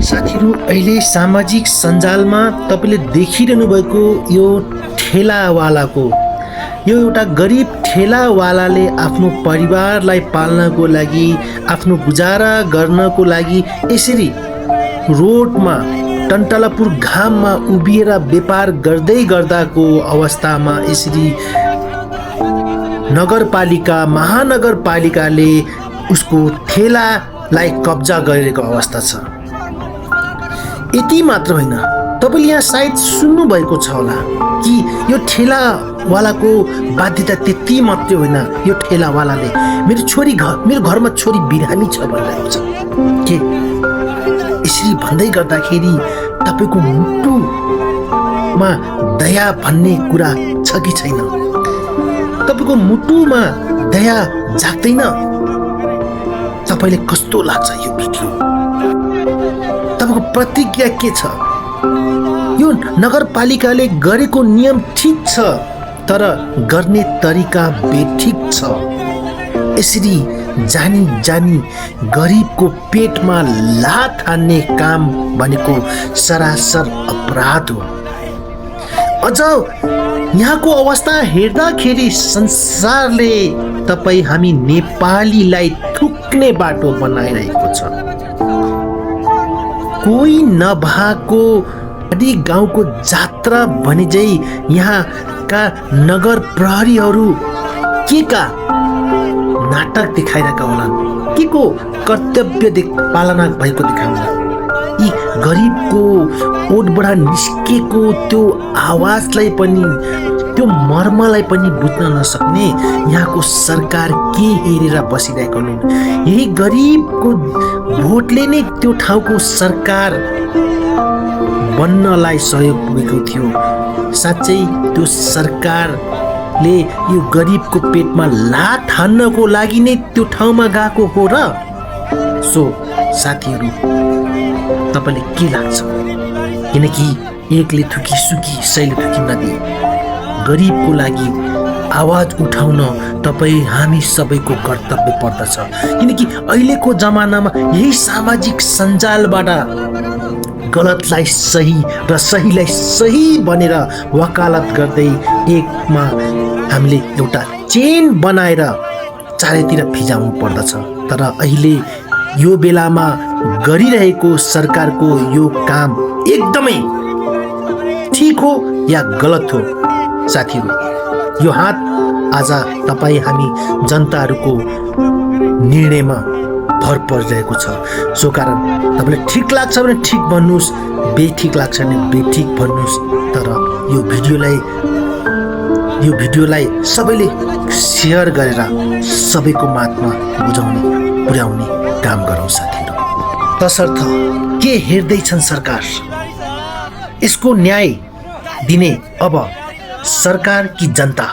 साथीहरू, अहिले सामाजिक सञ्जालमा तपाईँले देखिरहनु भएको यो ठेलावालाको यो एउटा गरिब ठेलावालाले आफ्नो परिवारलाई पाल्नको लागि, आफ्नो गुजारा गर्नको लागि यसरी रोडमा टन्टलापुर घाममा उभिएर व्यापार गर्दै गर्दाको अवस्थामा यसरी नगरपालिका महानगरपालिकाले उसको ठेलालाई कब्जा गरेको अवस्था छ। यति मात्र होइन, तपाईँले यहाँ सायद सुन्नुभएको छ होला कि यो ठेलावालाको बाध्यता त्यति मात्रै होइन। यो ठेलावालाले मेरो घरमा छोरी बिरामी छ भनिरहेको छ। के यसरी भन्दै गर्दाखेरि तपाईँको मुटुमा दया भन्ने कुरा छ कि छैन? तपाईँको मुटुमा दया जाग्दैन? तपाईँले कस्तो लाग्छ यो भिडियो? तपाईँको प्रतिक्रिया के छ? यो नगरपालिकाले गरेको नियम ठिक छ, तर गर्ने तरिका बेठिक छ। यसरी जानी जानी गरिबको पेटमा लात हान्ने काम भनेको सरासर अपराध हो। अझ यहाँको अवस्था हेर्दाखेरि संसारले तपाईँ हामी नेपालीलाई थुक्ने बाटो बनाइरहेको छ। कोही नभएको आदि गाउँको जात्रा भने चाहिँ यहाँका नगर प्रहरीहरू के का नाटक देखाइरहेका होलान्, के को कर्तव्य पालना भएको देखाउला। यी गरिबको ओठबाट निस्केको त्यो आवाजलाई पनि, त्यो मर्मलाई पनि बुझ्न नसक्ने यहाँको सरकार के हेरेर बसिरहेको हुन्। यही गरिबको भोटले नै त्यो ठाउँको सरकार बन्नलाई सहयोग पुगेको थियो। साँच्चै त्यो सरकारले यो गरिबको पेटमा लात हान्नको लागि नै त्यो ठाउँमा गएको हो र? सो साथीहरू, तपाईँले के लाग्छ? किनकि एकले थुकी सुकी सैले थुकी नदिए। गरिबको लागि आवाज उठाउन तपाईँ हामी सबैको कर्तव्य पर्दछ। किनकि अहिलेको जमानामा यही सामाजिक सञ्जालबाट गलतलाई सही र सहीलाई सही भनेर वकालत गर्दै एकमा हामीले एउटा चेन बनाएर चारैतिर फिजाउनु पर्दछ। तर अहिले यो बेलामा गरिरहेको सरकारको यो काम एकदमै ठिक हो या गलत हो? साथीहरू, यो हात आज तपाईँ हामी जनताहरूको निर्णयमा भर परिरहेको छ। सो कारण तपाईँलाई ठिक लाग्छ भने ठिक भन्नुहोस्, बेठिक लाग्छ भने बेठिक भन्नुहोस्। तर यो भिडियोलाई सबैले सेयर गरेर सबैको माझमा पुर्याउने काम गरौँ साथीहरू। तसर्थ के हेर्दैछन् सरकार? यसको न्याय दिने अब सरकार कि जनता?